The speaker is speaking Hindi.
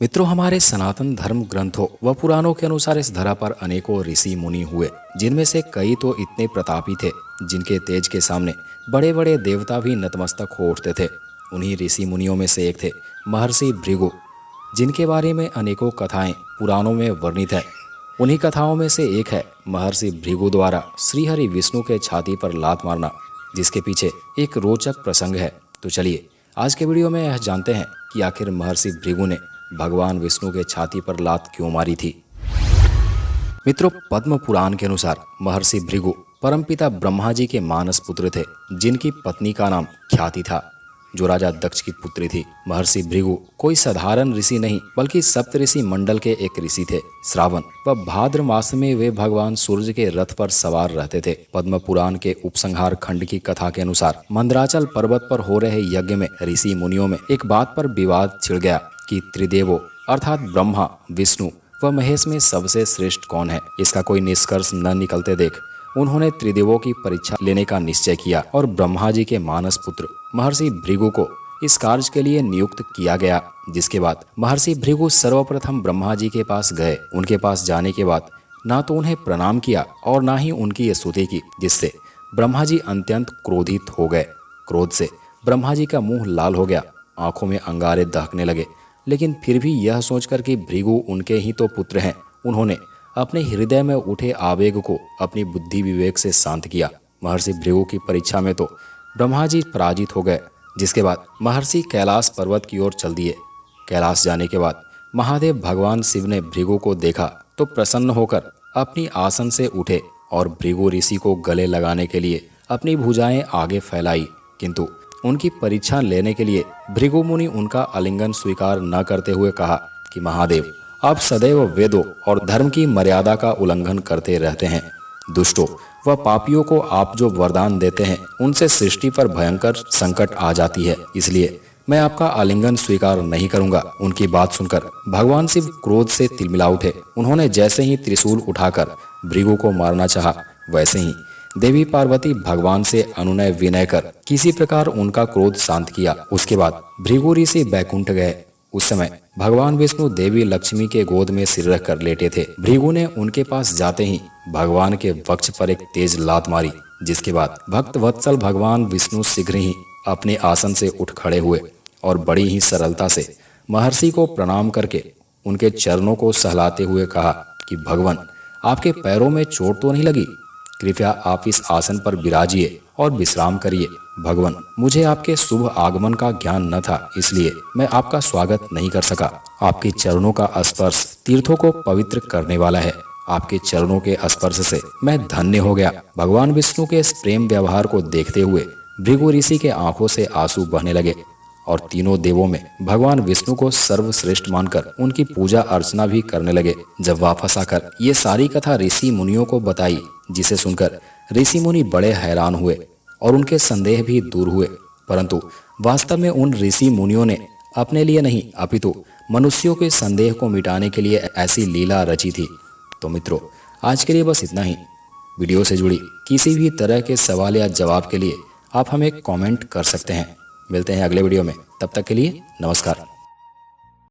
मित्रों, हमारे सनातन धर्म ग्रंथों व पुराणों के अनुसार इस धरा पर अनेकों ऋषि मुनि हुए, जिनमें से कई तो इतने प्रतापी थे जिनके तेज के सामने बड़े बड़े देवता भी नतमस्तक हो उठते थे। उन्हीं ऋषि मुनियों में से एक थे महर्षि भृगु, जिनके बारे में अनेकों कथाएं पुराणों में वर्णित है। उन्हीं कथाओं में से एक है महर्षि भृगु द्वारा श्रीहरि विष्णु के छाती पर लात मारना, जिसके पीछे एक रोचक प्रसंग है। तो चलिए आज के वीडियो में यह जानते हैं कि आखिर महर्षि भृगु ने भगवान विष्णु के छाती पर लात क्यों मारी थी। मित्रों, पद्म पुराण के अनुसार महर्षि भृगु परमपिता ब्रह्मा जी के मानस पुत्र थे, जिनकी पत्नी का नाम ख्याति था, जो राजा दक्ष की पुत्री थी। महर्षि भृगु कोई साधारण ऋषि नहीं, बल्कि सप्तऋषि मंडल के एक ऋषि थे। श्रावण व भाद्र मास में वे भगवान सूर्य के रथ पर सवार रहते थे। पद्म पुराण के उपसंहार खंड की कथा के अनुसार मंदराचल पर्वत पर हो रहे यज्ञ में ऋषि मुनियों में एक बात पर विवाद छिड़ गया कि त्रिदेवों अर्थात ब्रह्मा, विष्णु व महेश में सबसे श्रेष्ठ कौन है। इसका कोई निष्कर्ष न निकलते देख उन्होंने त्रिदेवों की परीक्षा लेने का निश्चय किया और ब्रह्मा जी के मानस पुत्र महर्षि भृगु को इस कार्य के लिए नियुक्त किया गया। जिसके बाद महर्षि भृगु सर्वप्रथम ब्रह्मा जी के पास गए। उनके पास जाने के बाद ना तो उन्हें प्रणाम किया और ना ही उनकी स्तुति की, जिससे ब्रह्मा जी अत्यंत क्रोधित हो गए। क्रोध से ब्रह्मा जी का मुंह लाल हो गया, आंखों में अंगारे दहकने लगे। लेकिन फिर भी यह सोचकर कि भृगु उनके ही तो पुत्र हैं, उन्होंने अपने हृदय में उठे आवेग को अपनी बुद्धि विवेक से शांत किया। महर्षि भृगु की परीक्षा में तो ब्रह्मा जी पराजित हो गए। जिसके बाद महर्षि कैलाश पर्वत की ओर चल दिए। कैलाश जाने के बाद महादेव भगवान शिव ने भृगु को देखा तो प्रसन्न होकर अपनी आसन से उठे और भृगु ऋषि को गले लगाने के लिए अपनी भुजाएं आगे फैलाई। किंतु उनकी परीक्षा लेने के लिए भृगु मुनि उनका आलिंगन स्वीकार न करते हुए कहा कि महादेव, आप सदैव वेदों और धर्म की मर्यादा का उल्लंघन करते रहते हैं। दुष्टों व पापियों को आप जो वरदान देते हैं उनसे सृष्टि पर भयंकर संकट आ जाती है, इसलिए मैं आपका आलिंगन स्वीकार नहीं करूंगा। उनकी बात सुनकर भगवान शिव क्रोध से तिलमिला उठे। उन्होंने जैसे ही त्रिशूल उठाकर भृगु को मारना चाहा, वैसे ही देवी पार्वती भगवान से अनुनय विनय कर किसी प्रकार उनका क्रोध शांत किया। उसके बाद भृगु ऋषि बैकुंठ गए। उस समय भगवान विष्णु देवी लक्ष्मी के गोद में सिर रख कर लेटे थे। भृगु ने उनके पास जाते ही भगवान के वक्ष पर एक तेज लात मारी, जिसके बाद भक्त वत्सल भगवान विष्णु शीघ्र ही अपने आसन से उठ खड़े हुए और बड़ी ही सरलता से महर्षि को प्रणाम करके उनके चरणों को सहलाते हुए कहा कि भगवान, आपके पैरों में चोट तो नहीं लगी? कृपया आप इस आसन पर विराजिए और विश्राम करिए। भगवान, मुझे आपके शुभ आगमन का ज्ञान न था, इसलिए मैं आपका स्वागत नहीं कर सका। आपके चरणों का स्पर्श तीर्थों को पवित्र करने वाला है। आपके चरणों के स्पर्श से मैं धन्य हो गया। भगवान विष्णु के इस प्रेम व्यवहार को देखते हुए भृगु ऋषि के आंखों से आंसू बहने लगे और तीनों देवों में भगवान विष्णु को सर्वश्रेष्ठ मानकर उनकी पूजा अर्चना भी करने लगे। जब वापस आकर ये सारी कथा ऋषि मुनियों को बताई, जिसे सुनकर ऋषि मुनि बड़े हैरान हुए और उनके संदेह भी दूर हुए। परंतु वास्तव में उन ऋषि मुनियों ने अपने लिए नहीं, अपितु मनुष्यों के संदेह को मिटाने के लिए ऐसी लीला रची थी। तो मित्रों, आज के लिए बस इतना ही। वीडियो से जुड़ी किसी भी तरह के सवाल या जवाब के लिए आप हमें कमेंट कर सकते हैं। मिलते हैं अगले वीडियो में, तब तक के लिए नमस्कार।